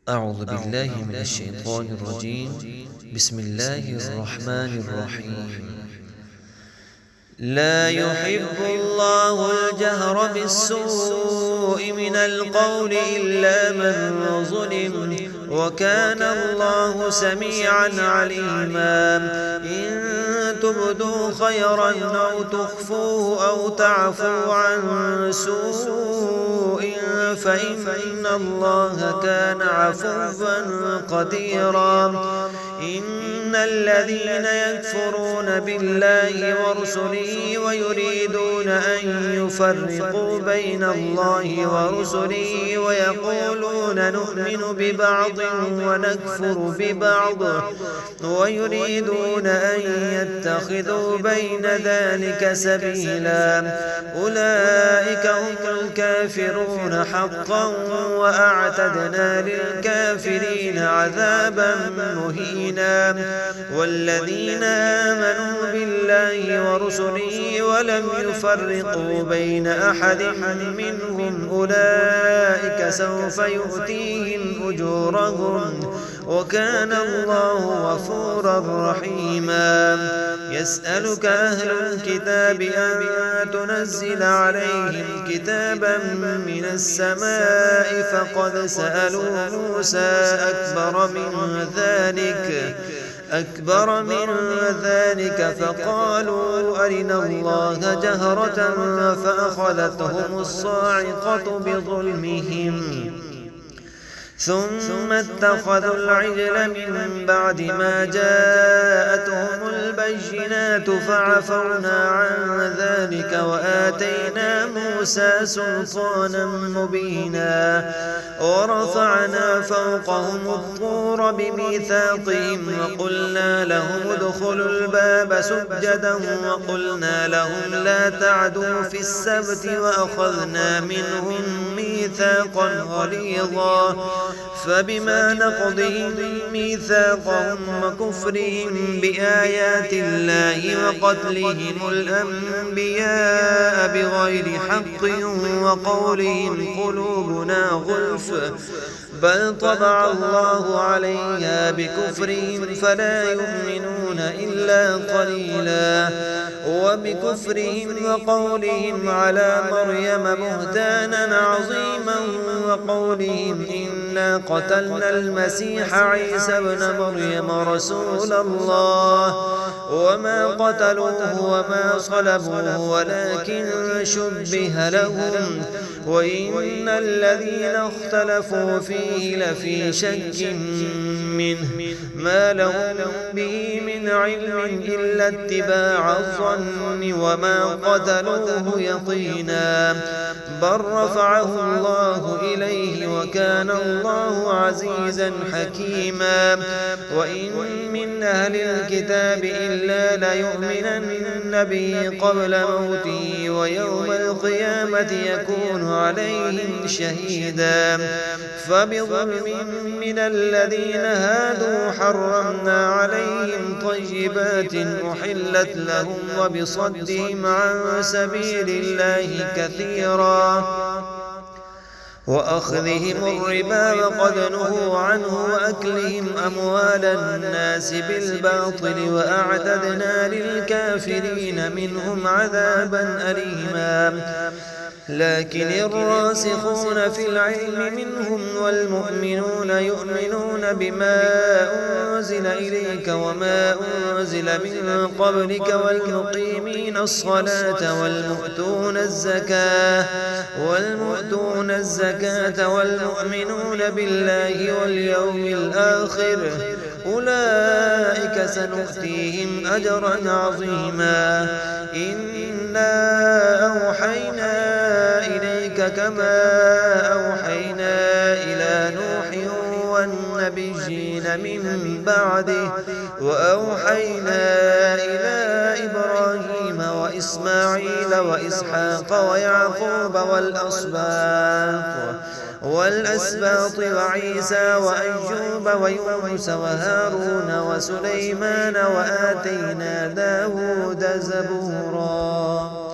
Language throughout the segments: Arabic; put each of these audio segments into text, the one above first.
أعوذ بالله من الشيطان الرجيم. بسم الله الرحمن الرحيم. لا يحب الله الجهر بالسوء من القول إلا من ظلم، وكان الله سميعا عليما. إن تبدوا خيرا أو تخفوه أو تعفوا عن سوء فإن الله كان عفوا قديرا. إن الذين يكفرون بالله ورسله ويريدون أن يفرقوا بين الله ورسله ويقولون نؤمن ببعض ونكفر ببعض ويريدون أن يتخذوا بين ذلك سبيلا، أولئك هم الكافرون حقا، وأعتدنا للكافرين عذابا مهينا. والذين آمنوا بالله ورسله ولم يفرقوا بين أحد منهم أولئك سوف يؤتيهم أجورهم، وكان الله غفورا رحيما. يسألك أهل الكتاب أن تنزل عليهم كتابا من السماء، فقد سألوا موسى أكبر من ذلك فقالوا أرنا الله جهرة فأخذتهم الصاعقة بظلمهم، ثم اتخذوا العجل من بعد ما جاءتهم البينات فعفونا عن ذلك وآتينا موسى سلطانا مبينا. ورفعنا فوقهم الطور بميثاقهم وقلنا لهم ادخلوا الباب سجدا وقلنا لهم لا تعدوا في السبت وأخذنا منهم ميثاقا غليظا. فبما نقضهم ميثاقهم وكفرهم بآيات الله وقتلهم الأنبياء بغير حق وقولهم قلوبنا غلف، بل طبع الله عليها بكفرهم فلا يؤمنون إلا قليلا. وبكفرهم وقولهم على مريم بهتانا عظيما وقولهم إنا قتلنا المسيح عيسى ابن مريم رسول الله وما قتلوه وما صلبوه ولكن شبه لهم، وإن الذين اختلفوا فيه لفي شك منه ما لهم به من علم إلا اتباع الظن وما قتلوه يقينا، بل رفعه الله إليه وكان الله عزيزا حكيما. وإن من أهل الكتاب إلا ليؤمنن به قبل موته ويوم القيامة يكون عليهم شهيدا. فبظلم من الذين هادوا حرمنا عليهم طيبات أحلت لهم وبصدهم عن سبيل الله كثيرا وأخذهم الربا وقد نهوا عنه وأكلهم أموال الناس بالباطل وأعتدنا للكافرين منهم عذابا أليما. لكن الراسخون في العلم منهم والمؤمنون يؤمنون بما أنزل إليك وما أنزل من قبلك والمقيمين الصلاة والمؤتون الزكاة والمؤمنون بالله واليوم الآخر أولئك سنؤتيهم أجرا عظيما. إنا أوحينا إليك كما أوحينا إلى نوح والنبيين من بعده وأوحينا إلى إبراهيم وإسماعيل وإسحاق ويعقوب والأسباط وعيسى وأيوب ويونس وهارون وسليمان وآتينا داود زبورا.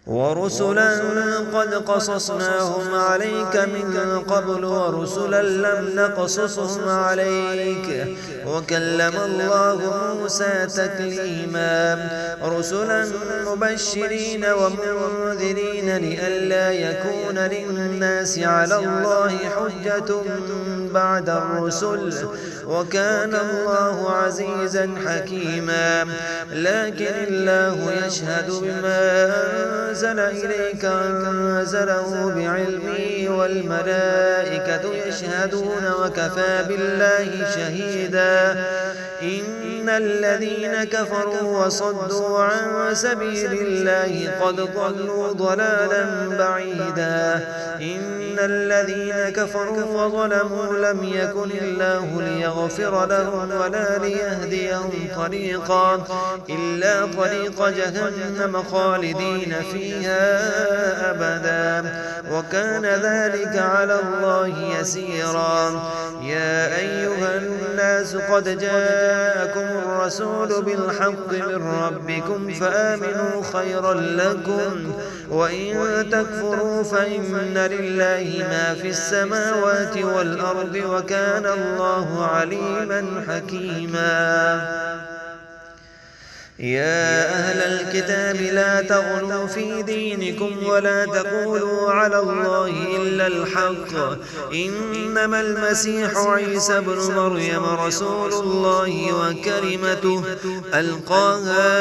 ورسلا قد قصصناهم عليك من قبل ورسلا لم نقصصهم عليك وكلم الله موسى تكليما رسلا مبشرين ومنذرين لئلا يكون للناس على الله حجة بعد الرسل وكان الله عزيزا حكيما لكن الله يشهد بما أنزل إليك أنزله بعلمه والملائكة يشهدون وكفى بالله شهيدا إن الذين كفروا وصدوا عن سبيل الله قد ضلوا ضلالا بعيدا إن الذين كفروا وظلموا لم يكن الله ليغفر لهم ولا ليهديهم طريقا إلا طريق جهنم خالدين فيها أبدا وكان ذلك على الله يسيرا يا أيها الناس قد جاءكم الرسول بالحق من ربكم فآمنوا خيرا لكم وإن تكفروا فإن لله ما في السماوات والأرض وكان الله عليما حكيما يا أهل الكتاب لا تغلوا في دينكم ولا تقولوا على الله إلا الحق إنما المسيح عيسى ابن مريم رسول الله وكلمته ألقاها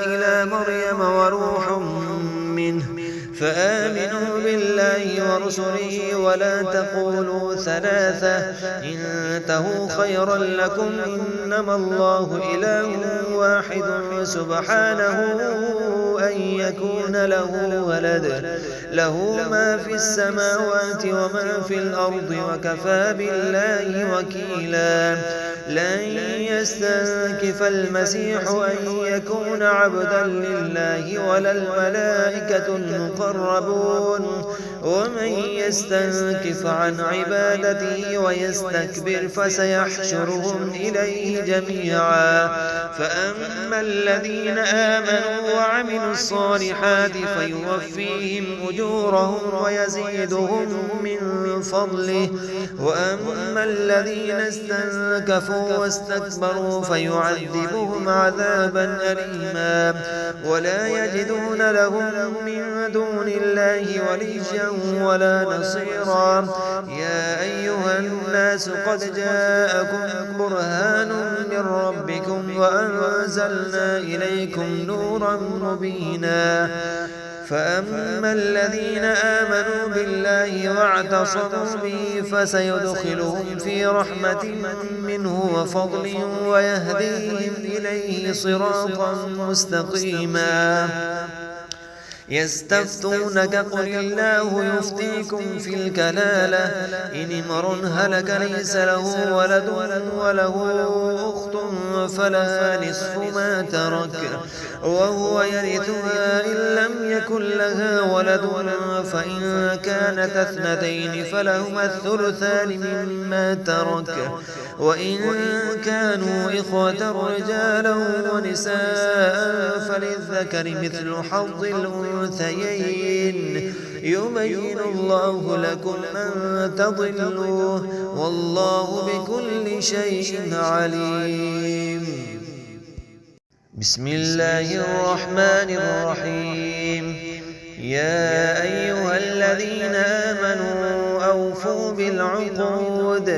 إلى مريم وروح منه فآمنوا بالله ورسله ولا تقولوا ثلاثة انتهوا خيرا لكم إنما الله إله واحد سبحانه أن يكون له ولد له ما في السماوات وما في الأرض وكفى بالله وكيلا لن يستنكف المسيح أن يكون عبدا لله ولا الملائكة المقربون ومن يستنكف عن عبادته ويستكبر فسيحشرهم إليه جميعا فأما الذين آمنوا وعملوا الصالحات فيوفيهم أجورهم ويزيدهم من فضله وأما الذين استنكفوا واستكبروا فيعذبهم عذابا أليما ولا يجدون لهم من دون الله وليا ولا نصيرا يا أيها الناس قد جاءكم برهان من ربكم وأنزلنا إليكم نورا مبينا فأما الذين آمنوا بالله واعتصموا به فسيدخلهم في رحمة منه وفضل ويهديهم إليه صراطا مستقيما يستفتونك قل الله يفتيكم في الكلالة إن امرؤ هلك ليس له ولد وله أخت فلها نصف ما ترك وهو يرثها إن لم يكن لها ولد فإن كانت اثنتين فلهما الثلثان مما ترك وإن كانوا إخوة رجالا ونساء فللذكر مثل حظ الأنثيين يبين الله لكم أن تضلوا والله بكل شيء عليم بسم الله الرحمن الرحيم يا أيها الذين آمنوا أوفوا بالعقود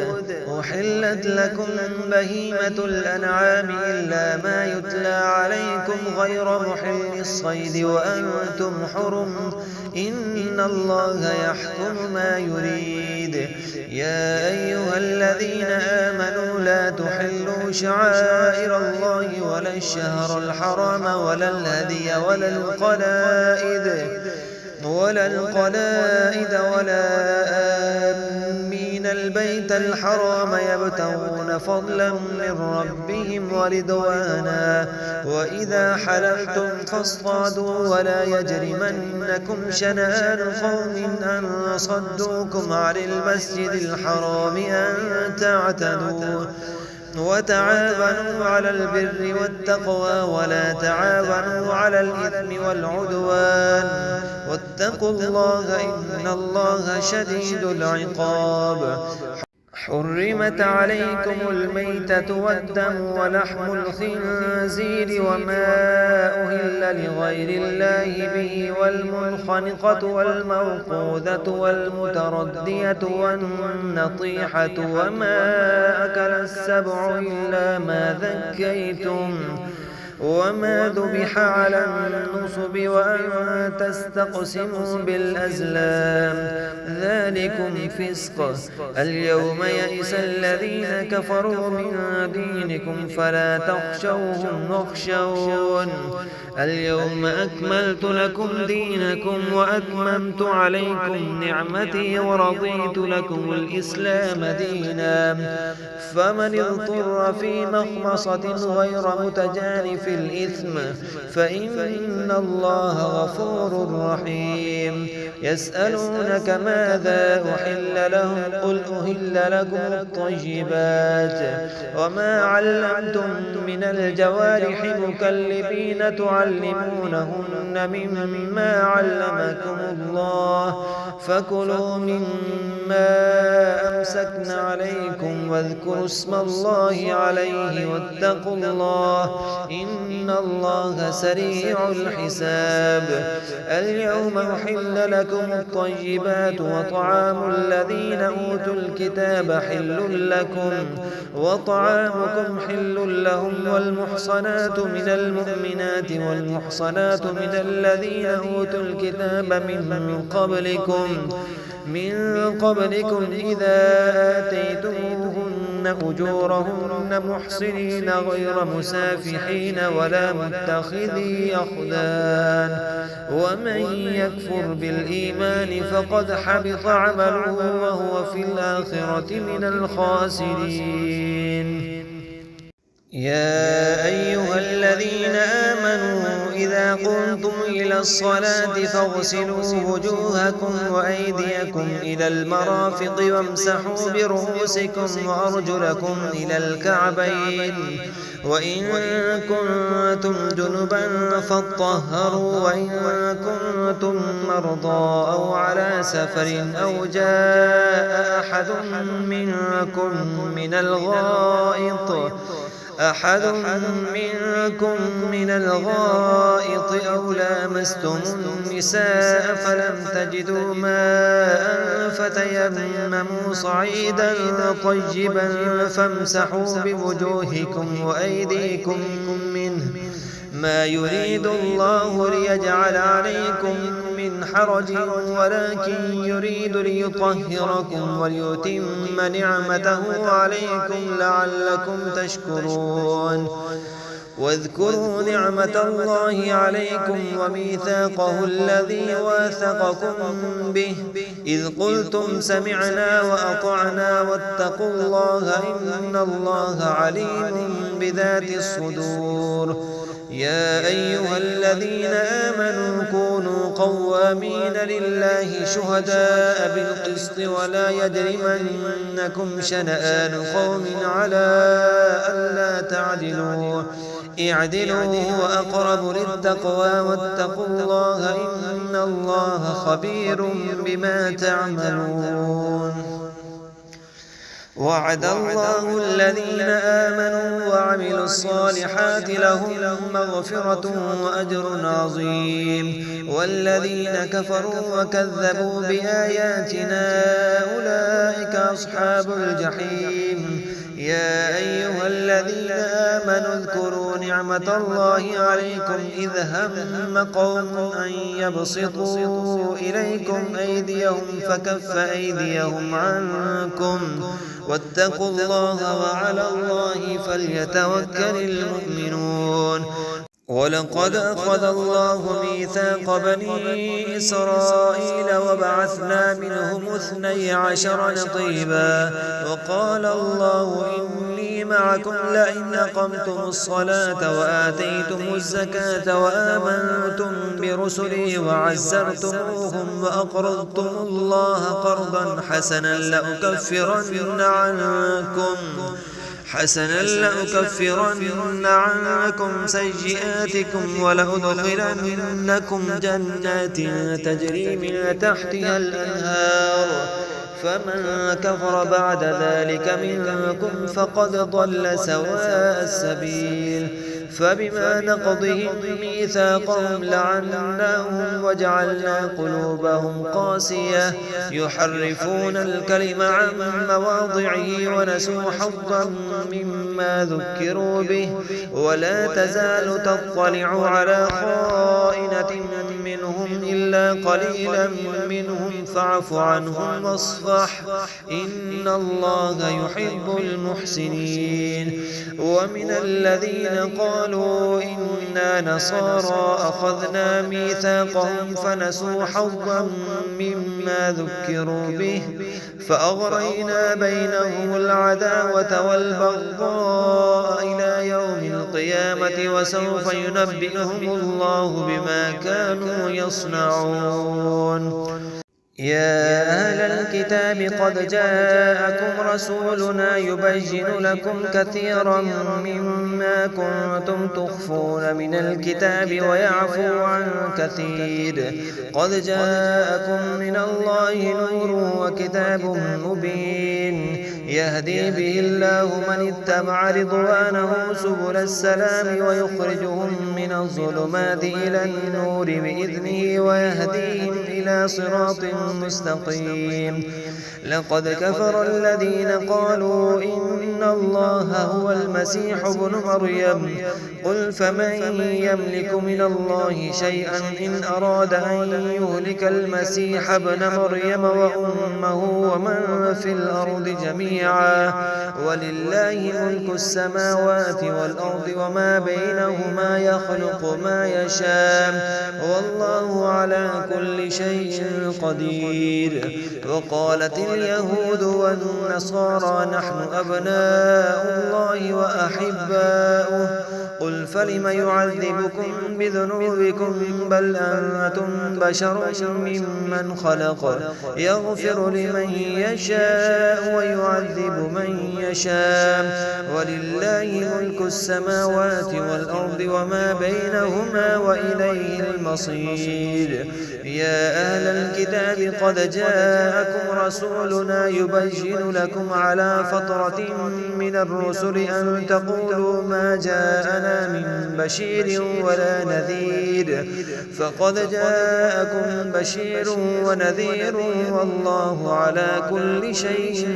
أحلت لكم بهيمة الأنعام إلا ما يتلى عليكم غير محل الصيد وأنتم حرم إن الله يحكم ما يريد يا أيها الذين آمنوا لا تحلوا شعائر الله ولا الشهر الحرام ولا الهدي ولا القلائد ولا آمين البيت الحرام يبتغون فضلا من ربهم ورضوانا وإذا حللتم فاصطادوا ولا يجرمنكم شنآن قوم أن صدوكم عن المسجد الحرام أن تعتدوا وتعاونوا على البر والتقوى ولا تعاونوا على الإثم والعدوان واتقوا الله إن الله شديد العقاب. حرمت عليكم الميتة والدم ولحم الخنزير وما أهل لغير الله به والمنخنقة والموقوذة والمتردية والنطيحة وما أكل السبع إلا ما ذكيتم وما ذبح على النصب وأن تستقسموا بالأزلام ذلكم فسق. اليوم يئس الذين كفروا من دينكم فلا تخشوهم واخشون. اليوم أكملت لكم دينكم وأتممت عليكم نعمتي ورضيت لكم الإسلام دينا. فمن اضطر في مخمصة غير متجانف الإثم فإن الله غفور رحيم. يسألونك ماذا أحل لهم قل أهل لكم الطيبات وما علمتم من الجوارح مكلبين تعلمونهن مما علمكم الله فكلوا مما أمسكن عليكم واذكروا اسم الله عليه واتقوا الله إن الله سريع الحساب. اليوم أحل لكم الطيبات وطعام الذين أوتوا الكتاب حل لكم وطعامكم حل لهم والمحصنات من المؤمنات والمحصنات من الذين أوتوا الكتاب من قبلكم إذا آتيتموهن أجورهن محصنين غير مسافحين ولا متخذي أخدان ومن يكفر بالإيمان فقد حبط عمله وهو في الآخرة من الخاسرين. يا أيها الذين آمنوا إذا قمتم إلى الصلاة فاغسلوا وجوهكم وأيديكم إلى المرافق وامسحوا برؤوسكم وأرجلكم إلى الكعبين وإن كنتم جنبا فاطهروا وإن كنتم مرضى أو على سفر أو جاء أحد منكم من الغائط أو لامستم النساء فلم تجدوا ماء فتيمموا صعيدا طيبا فامسحوا بوجوهكم وأيديكم منه ما يريد الله ليجعل عليكم من حرج ولكن يريد ليطهركم وليتم نعمته عليكم لعلكم تشكرون. واذكروا نعمة الله عليكم وميثاقه الذي واثقكم به إذ قلتم سمعنا وأطعنا واتقوا الله إن الله عليم بذات الصدور. يا أيها الذين آمنوا كونوا قوامين لله شهداء بالقسط ولا يجرمنكم شنآن قوم على ألا تعدلوا اعدلوا هو أقرب للتقوى واتقوا الله إن الله خبير بما تعملون. وعد الله الذين آمنوا وعملوا الصالحات لهم مغفرة وأجر عظيم والذين كفروا وكذبوا بآياتنا أولئك أصحاب الجحيم. يا أيها الذين آمنوا اذكروا نعمة الله عليكم إذ هم قوم أن يبسطوا إليكم أيديهم فكف أيديهم عنكم واتقوا الله وعلى الله فليتوكل المؤمنون. ولقد أخذ الله ميثاق بني إسرائيل وبعثنا منهم 12 نقيبا وقال الله إني معكم لئن أقمتم الصلاة وآتيتم الزكاة وآمنتم برسلي وعزرتموهم وأقرضتم الله قرضا حسنا لأكفرن حسنا لأكفرن عنكم سيئاتكم ولأدخلنكم جنات تجري من تحتها الأنهار فمن كفر بعد ذلك منكم فقد ضل سواء السبيل فبما نقضهم ميثاقهم لعناهم وجعلنا قلوبهم قاسية يحرفون الكلم عن مواضعه ونسوا حظا مما ذكروا به ولا تزال تطلع على خائنة منهم إلا قليلا منهم فاعف عنهم واصفح إن الله يحب المحسنين ومن الذين قالوا إنا نصارى أخذنا ميثاقهم فنسوا حظا مما ذكروا به فأغرينا بينهم العداوة والبغضاء إلى يوم القيامة وسوف ينبئهم الله بما كانوا يصنعون يا أهل الكتاب قد جاءكم رسولنا يبين لكم كثيرا مما كنتم تخفون من الكتاب ويعفو عن كثير قد جاءكم من الله نور وكتاب مبين يهدي به الله من اتبع رضوانه سبل السلام ويخرجهم من الظلمات إلى النور بإذنه ويهديهم إلى صراط مستقيم لقد كفر الذين قالوا إن الله هو المسيح ابن مريم قل فمن يملك من الله شيئا إن أراد أن يهلك المسيح ابن مريم وأمه ومن في الأرض جميعا ولله ملك السماوات والأرض وما بينهما يخلق ما يشاء والله على كل شيء قدير وقالت اليهود والنصارى نحن أبناء الله وأحباؤه قل فلم يعذبكم بذنوبكم بل أنتم بشر ممن خلق يغفر لمن يشاء ويعذب من يشاء ولله ملك السماوات والأرض وما بينهما وإليه المصير يا أهل الكتاب قد جاءكم رسولنا يبين لكم على فترة من الرسل أن تقولوا ما جاءنا من بشير ولا نذير فقد جاءكم بشير ونذير والله على كل شيء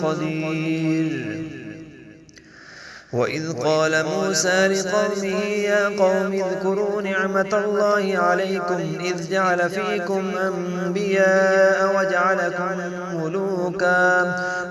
قدير وإذ قال موسى لقومه يا قوم اذكروا نعمة الله عليكم إذ جعل فيكم أنبياء وجعلكم ملوكا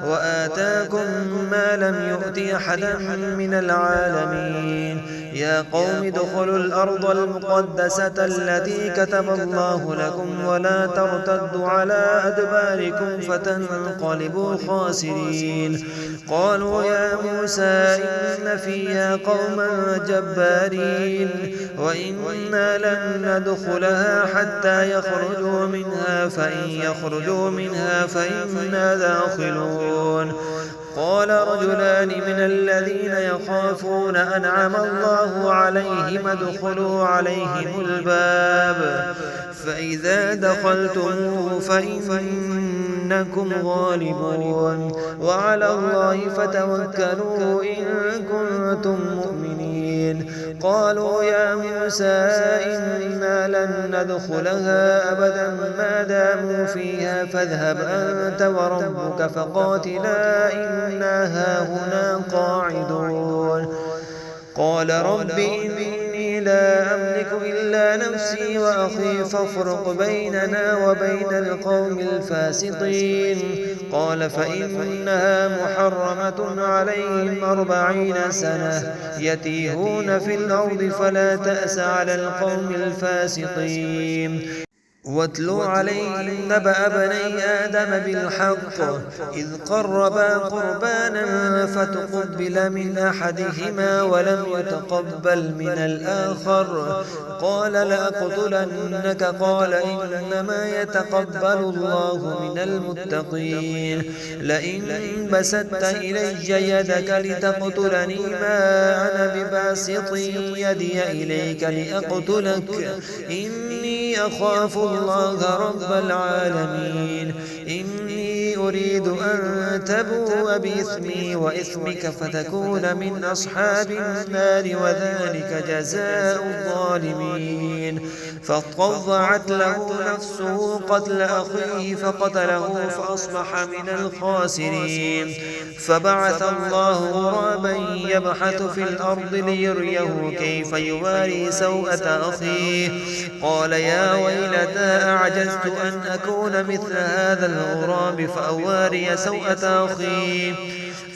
وآتاكم ما لم يؤت أحدا من العالمين يا قوم ادخلوا الأرض المقدسة التي كتب الله لكم ولا ترتدوا على أدباركم فتنقلبوا خاسرين قالوا يا موسى إن فيها قوما جبارين وإنا لن ندخلها حتى يخرجوا منها فإن يخرجوا منها فإنا داخلون قال رجلان من الذين يخافون أنعم الله عليهم ادخلوا عليهم الباب فإذا دخلتموه فإنكم غالبون وعلى الله فتوكلوا إن كنتم مؤمنين قالوا يا موسى إنا لن ندخلها أبدا ما داموا فيها فاذهب أنت وربك فقاتلا إنا هاهنا قاعدون قال رب إني لا أملك إلا نفسي وأخي فافرق بيننا وبين القوم الفاسقين قال فإنها محرمة عليهم 40 سنة يتيهون في الأرض فلا تأس على القوم الفاسقين واتل عليهم نبأ بني آدم بالحق إذ قربا قربانا فتقبل من أحدهما ولم يتقبل من الآخر قال لأقتلنك قال إنما يتقبل الله من المتقين لئن بسطت إلي يدك لتقتلني ما أنا بباسط يدي إليك لأقتلك إني أخاف الله رب العالمين إني أريد أن تبوء بإثمي وإثمك فتكون من أصحاب النار وذلك جزاء الظالمين فطوعت له نفسه قتل أخيه فقتله فأصبح من الخاسرين فبعث الله غرابا يبحث في الأرض ليريه كيف يواري سوءة أخيه قال يا ويلتى أعجزت أن أكون مثل هذا الغراب فأواري سوءة أخي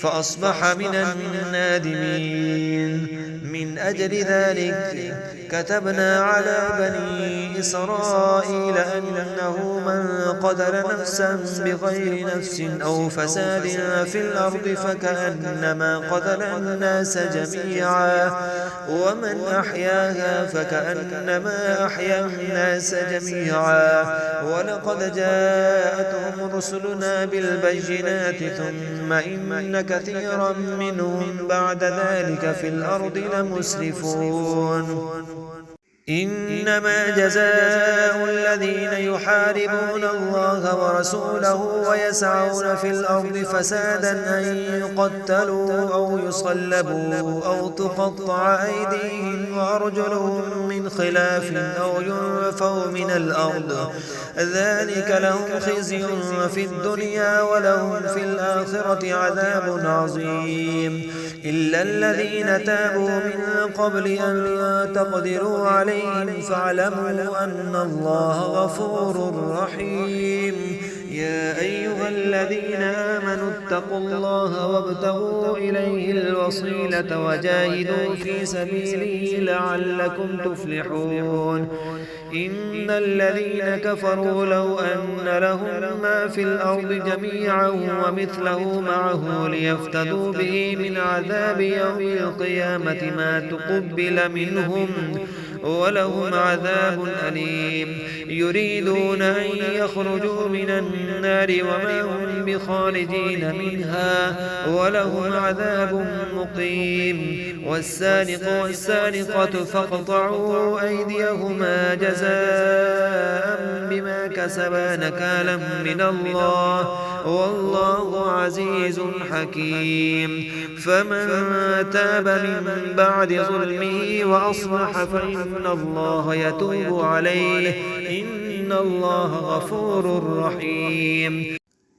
فأصبح من النادمين من أجل ذلك كتبنا على بني إسرائيل أنه من قتل نفسا بغير نفس أو فساد في الأرض فكأنما قتل الناس جميعا ومن أحياها فكأنما أحيا الناس جميعا ولقد جاءتهم رسلنا بالبينات ثم إن كثيرا منهم بعد ذلك في الأرض لمسرفون إنما جزاء الذين يحاربون الله ورسوله ويسعون في الأرض فسادا أن يقتلوا أو يصلبوا أو تقطع أيديهم وأرجلهم من خلاف أو ينفوا من الأرض ذلك لهم خزي في الدنيا ولهم في الآخرة عذاب عظيم إلا الذين تابوا من قبل أن تقدروا عليهم فاعلموا أن الله غفور رحيم يا أيها الذين آمنوا اتقوا الله وابتغوا إليه الوسيلة وجاهدوا في سبيله لعلكم تفلحون إن الذين كفروا لو أن لهم ما في الأرض جميعا ومثله معه ليفتدوا به من عذاب يوم القيامة ما تقبل منهم ولهم عذاب أليم يريدون أن يخرجوا من النار وما هم بخارجين منها ولهم عذاب مقيم والسارق والسارقة فاقطعوا أيديهما جزاء بما كسبا نكالا من الله والله عزيز حكيم فمن تاب من بعد ظلمه وأصلح فإن الله يتوب عليه إن الله غفور رحيم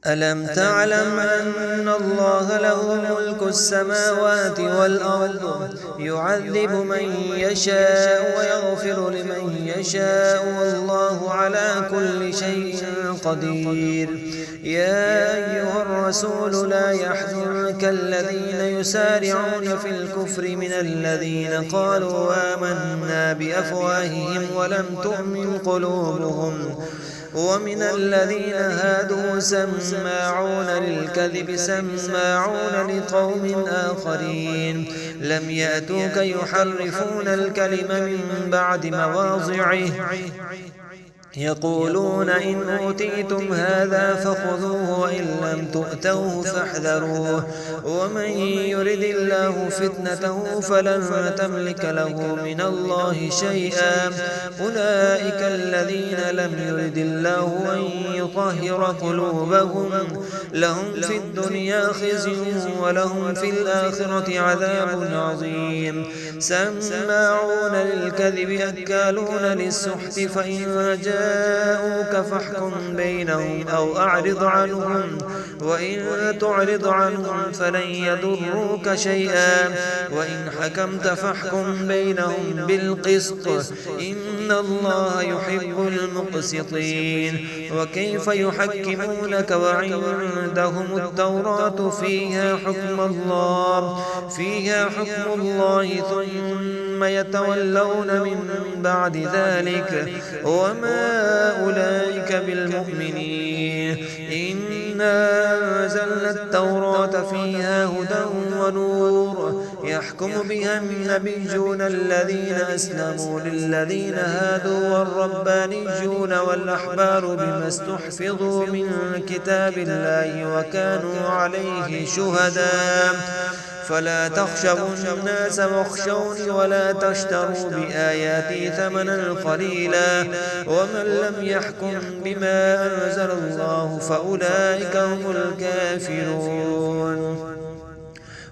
ألم تعلم أن الله له ملك السماوات والأرض يعذب من يشاء ويغفر لمن يشاء والله على كل شيء قدير يا أيها الرسول لا يحزنك الذين يسارعون في الكفر من الذين قالوا آمنا بأفواههم ولم تؤمن قلوبهم ومن الذين هادوا سماعون للكذب سماعون لقوم آخرين لم يأتوك يحرفون الكلم من بعد مواضعه يقولون إن أوتيتم هذا فخذوه وإن لم تؤتوه فاحذروه ومن يرد الله فتنته فلن تملك له من الله شيئا أولئك الذين لم يرد الله أن يطهر قلوبهم لهم في الدنيا خزي ولهم في الآخرة عذاب عظيم سماعون للكذب أكالون للسحت فإن جاءوك فاحكم بينهم أو أعرض عنهم وإن تعرض عنهم فلن يضروك شيئا وإن حكمت فاحكم بينهم بالقسط إن الله يحب المقسطين وكيف يحكمونك وعندهم التوراة فيها حكم الله ثم يتولون من بعد ذلك وما أولئك بالمؤمنين إنا أنزلنا التوراة فيها هدى ونور يحكم بها النبيون الذين أسلموا للذين هادوا والربانيون والأحبار بما استحفظوا من كتاب الله وكانوا عليه شهداء فلا تخشوا الناس واخشوني ولا تشتروا بآياتي ثمنا قليلا ومن لم يحكم بما أنزل الله فأولئك هم الكافرون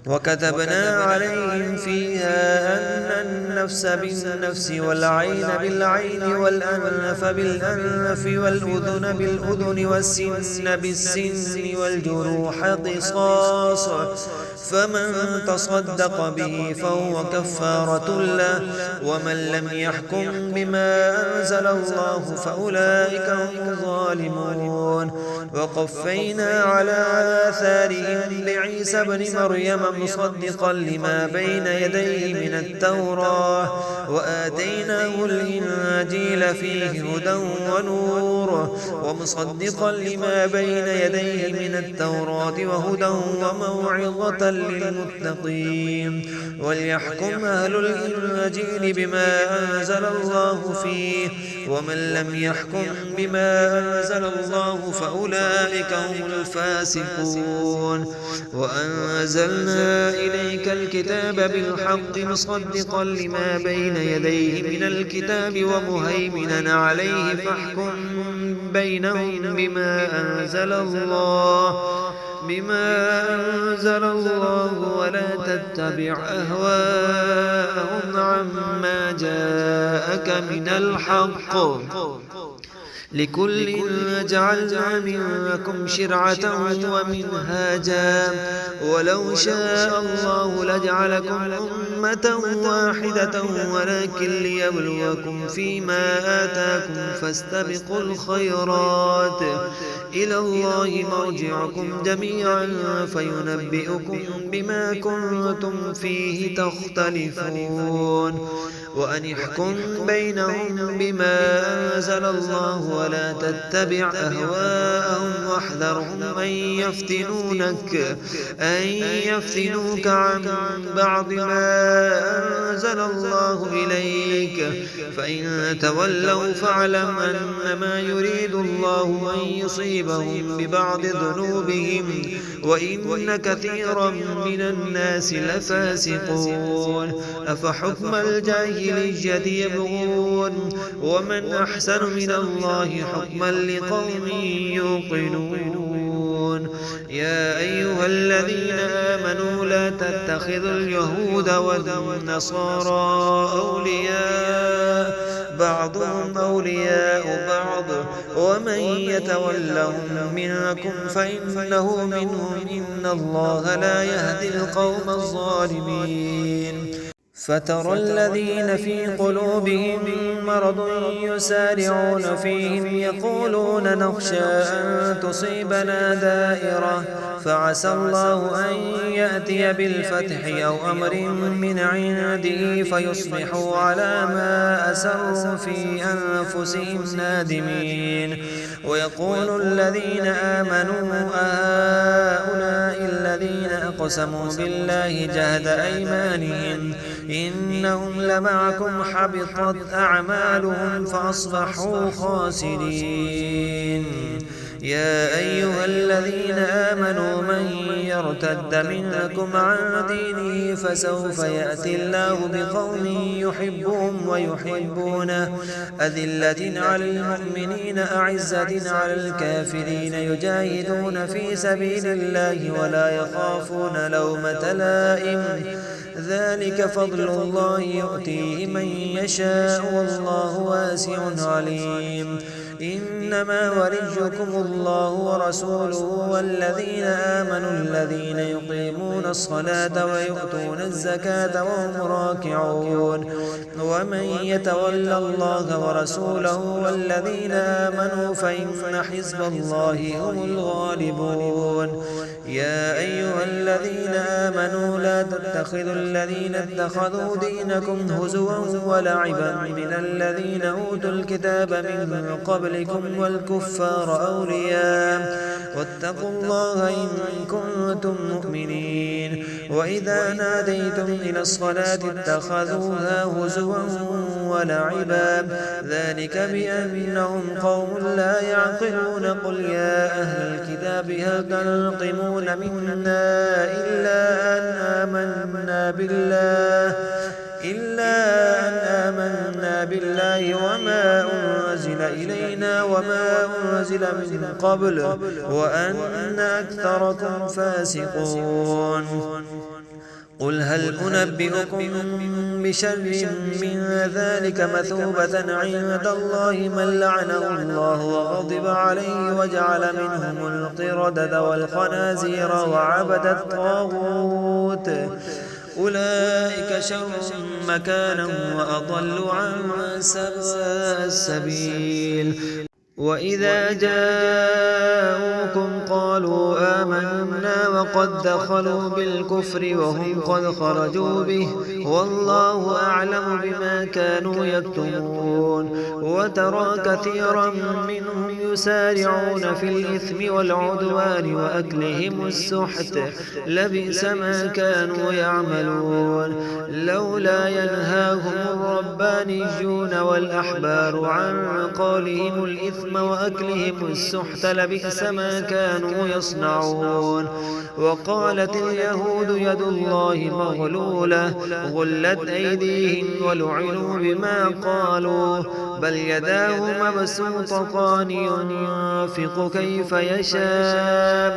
وكتبنا عليهم فيها أن النفس بالنفس والعين بالعين والأنف بالأنف والأذن بالأذن والسن بالسن والجروح قصاص فمن تصدق به فهو كفارة له ومن لم يحكم بما أنزل الله فأولئك هم الظالمون وقفينا على آثارهم بعيسى بن مريم مصدقا لما بين يديه من التوراة وآتيناه الإنجيل فيه هدى ونور ومصدقا لما بين يديه من التوراة وهدى وموعظة للمتقين وليحكم أهل الإنجيل بما أنزل الله فيه ومن لم يحكم بما أنزل الله فأولئك هم الفاسقون وأنزلنا إليك الكتاب بالحق مصدقا لما بين يديه من الكتاب ومهيمنا عليه فاحكم بينهم بما أنزل الله ولا تتبع أهواءهم عما جاءك من الحق لكل جعلنا منكم شرعة ومنهاجا ولو شاء الله لجعلكم أمة واحدة ولكن ليبلوكم فيما آتاكم فاستبقوا الخيرات إلى الله مرجعكم جميعا فينبئكم بما كنتم فيه تختلفون وأن يحكم بينهم بما أنزل الله ولا تتبع أهواءهم واحذرهم أن يفتنوك عن بعض ما أنزل الله إليك فإن تولوا فاعلم أنما يريد الله أن يصيبهم ببعض ذنوبهم وإن كثيرا من الناس لفاسقون أفحكم الجاهلية يبغون ومن أحسن من الله حكما لقوم يوقنون يا أيها الذين آمنوا لا تتخذوا اليهود والنصارى أولياء بعضهم أولياء بعض ومن يتولهم منكم فإنه منهم إن الله لا يهدي القوم الظالمين فترى الذين في قلوبهم مرض يسارعون فيهم يقولون نخشى أن تصيبنا دائرة فعسى الله أن يأتي بالفتح أو أمر من عنده فيصبحوا على ما أسروا في أنفسهم نادمين ويقول الذين آمنوا هؤلاء الذين أقسموا بالله جهد أيمانهم إنهم لمعكم حبطت أعمالهم فأصبحوا خاسرين يا أيها الذين آمنوا من يرتد منكم عن دينه فسوف يأتي الله بقوم يحبهم ويحبونه أذلة على المؤمنين أعزة على الكافرين يجاهدون في سبيل الله ولا يخافون لومة لائم ذلك فضل الله يؤتيه من يشاء والله واسع عليم إنما وليكم الله ورسوله والذين آمنوا الذين يقيمون الصلاة ويؤتون الزكاة وهم راكعون ومن يتولى الله ورسوله والذين آمنوا فإن حزب الله هم الغالبون يا أيها الذين آمنوا لا تتخذوا الذين اتخذوا دينكم هزوا ولعبا من الذين أوتوا الكتاب من قبلكم والكفار أولياء واتقوا الله إن كنتم مؤمنين وإذا ناديتم إلى الصلاة اتخذوها هزوا ولعبا ذلك بأنهم قوم لا يعقلون قل يا أهل الكتاب هل تنقمون منا إلا أن آمنا بالله وما أنزل إلينا وما أنزل من قبل وأن أكثركم فاسقون قل هل أنبئكم بشر من ذلك مثوبة عند الله من لعنه الله وغضب عليه وجعل منهم القردة والخنازير وعبد الطاغوت أولئك شر مكانا وأضل عن سواء السبيل وإذا جاءوكم قالوا آمنا وقد دخلوا بالكفر وهم قد خرجوا به والله أعلم بما كانوا يكتمون وترى كثيرا منهم يسارعون في الإثم والعدوان وأكلهم السحت لبئس ما كانوا يعملون لولا ينهاهم الربانيون والأحبار عن قولهم الإثم وأكلهم السحت لبئس ما كانوا يصنعون وقالت اليهود يد الله مغلولة غلت أيديهم ولعنوا بما قالوا بل يداه مبسوطتان ينفق كيف يشاء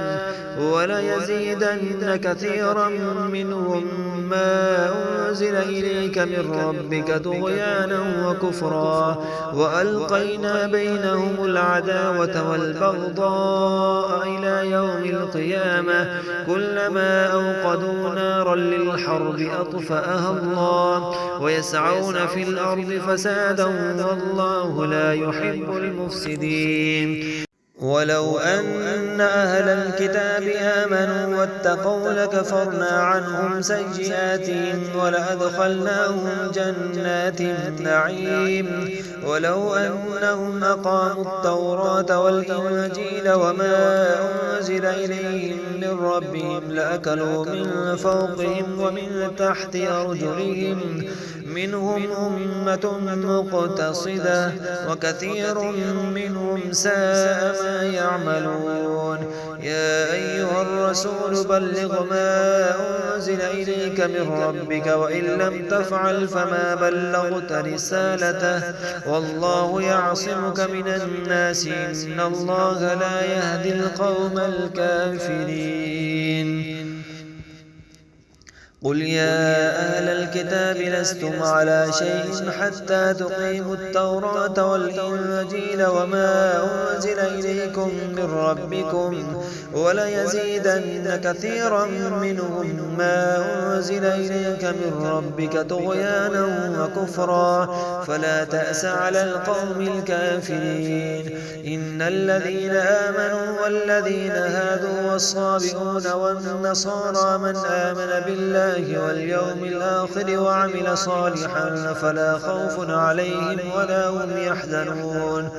وليزيدن كثيرا منهم ما أنزل إليك من ربك طغيانا وكفرا وألقينا بينهم العداوة والبغضاء إلى يوم القيامة كلما أوقدوا نارا للحرب أطفأها الله ويسعون في الأرض فسادا والله لا يحب المفسدين ولو أن أهل الكتاب آمنوا واتقوا لكفرنا عنهم سيئاتهم ولأدخلناهم جنات النعيم ولو أنهم أقاموا التوراة والإنجيل وما أنزل إليهم من ربهم لأكلوا من فوقهم ومن تحت أرجلهم منهم أمة مقتصدة وكثير منهم ساء ما يعملون يا أيها الرسول بلغ ما أنزل إليك من ربك وإن لم تفعل فما بلغت رسالته والله يعصمك من الناس إن الله لا يهدي القوم الكافرين قل يا أهل الكتاب لستم على شيء حتى تقيموا التوراة والإنجيل وما أنزل إليكم من ربكم وليزيدن كثيرا منهم ما أنزل إليك من ربك طغيانا وكفرا فلا تأس على القوم الكافرين إن الذين آمنوا والذين هادوا والصابئون والنصارى من آمن بالله واليوم الآخر وعمل صالحا فلا خوف عليهم ولا هم يحزنون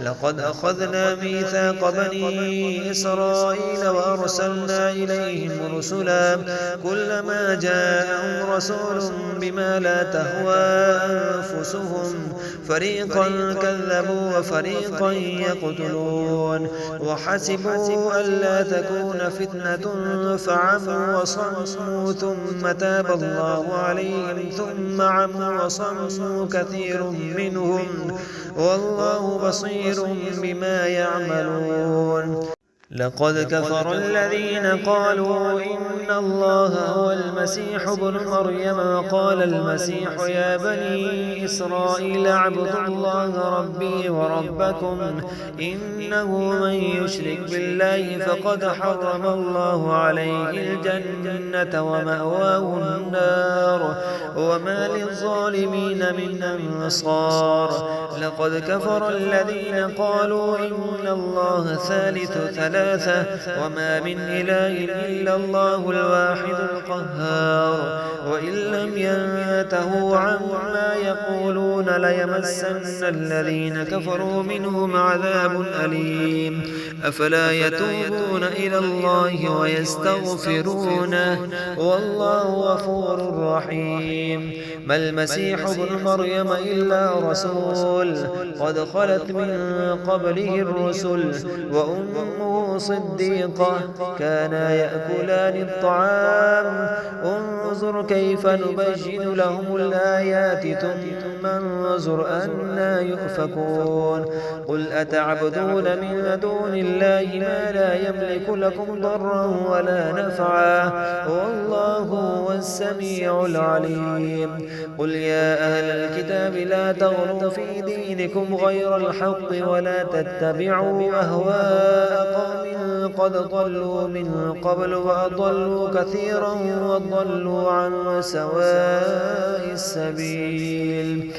لقد أخذنا ميثاق بني إسرائيل وأرسلنا إليهم رسلا كلما جاءهم رسول بما لا تهوى أنفسهم فريقا كذبوا وفريقا يقتلون وحسبوا ألا تكون فتنة فعموا وصموا ثم تاب الله عليهم ثم عموا وصموا كثير منهم والله بصير بما يعملون لقد كفر الذين قالوا إن الله هو المسيح ابن مريم وقال المسيح يا بني إسرائيل اعبدوا الله ربي وربكم إنه من يشرك بالله فقد حرم الله عليه الجنة ومأواه النار وما للظالمين من أنصار لقد كفر الذين قالوا إن الله ثالث ثلاثة وما من إله إلا الله الواحد القهار وإن لم ينتهوا عما يقولون ليمسن الذين كفروا منهم عذاب أليم أفلا يتوبون إلى الله ويستغفرونه والله غفور رحيم ما المسيح ابن مريم إلا رسول قد خلت من قبله الرسل وأمه صديقة كانا يأكلان الطعام انظر كيف نبين لهم الآيات ثم انظر أنا يؤفكون قل أتعبدون من دون الله ما لا يملك لكم ضرا ولا نفعا والله هو السميع العليم قل يا أهل الكتاب لا تغلوا في دينكم غير الحق ولا تتبعوا أهواء قوم قد ضلوا من قبل وأضلوا كثيرا وضلوا عن سواء السبيل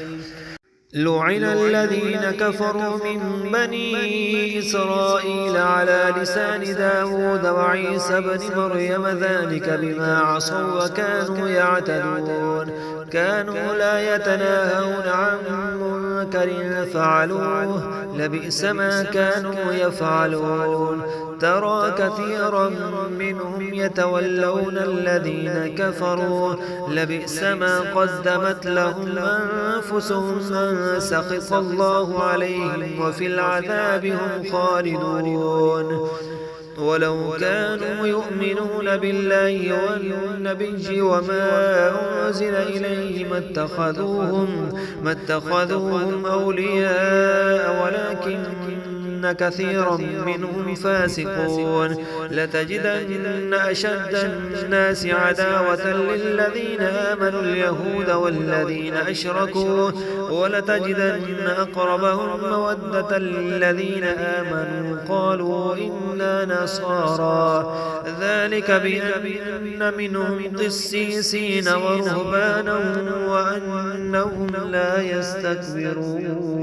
لعن الذين كفروا من بني إسرائيل على لسان داود وعيسى بن مريم ذلك بما عصوا وكانوا يعتدون كانوا لا يتناهون عن منكر فعلوه لبئس ما كانوا يفعلون ترى كثيرا منهم يتولون الذين كفروا لبئس ما قدمت لهم أنفسهم أن سخط الله عليهم وفي العذاب هم خالدون ولو كانوا يؤمنون بالله والنبي وما أنزل إليه ما اتخذوهم أولياء ولكن كثيرا منهم فاسقون لتجدن أشد الناس عداوة للذين آمنوا اليهود والذين أشركوا ولتجدن أقربهم مودة للذين آمنوا قالوا إنا نصارى ذلك بأن منهم قسيسين ورهبانا وأنهم لا يستكبرون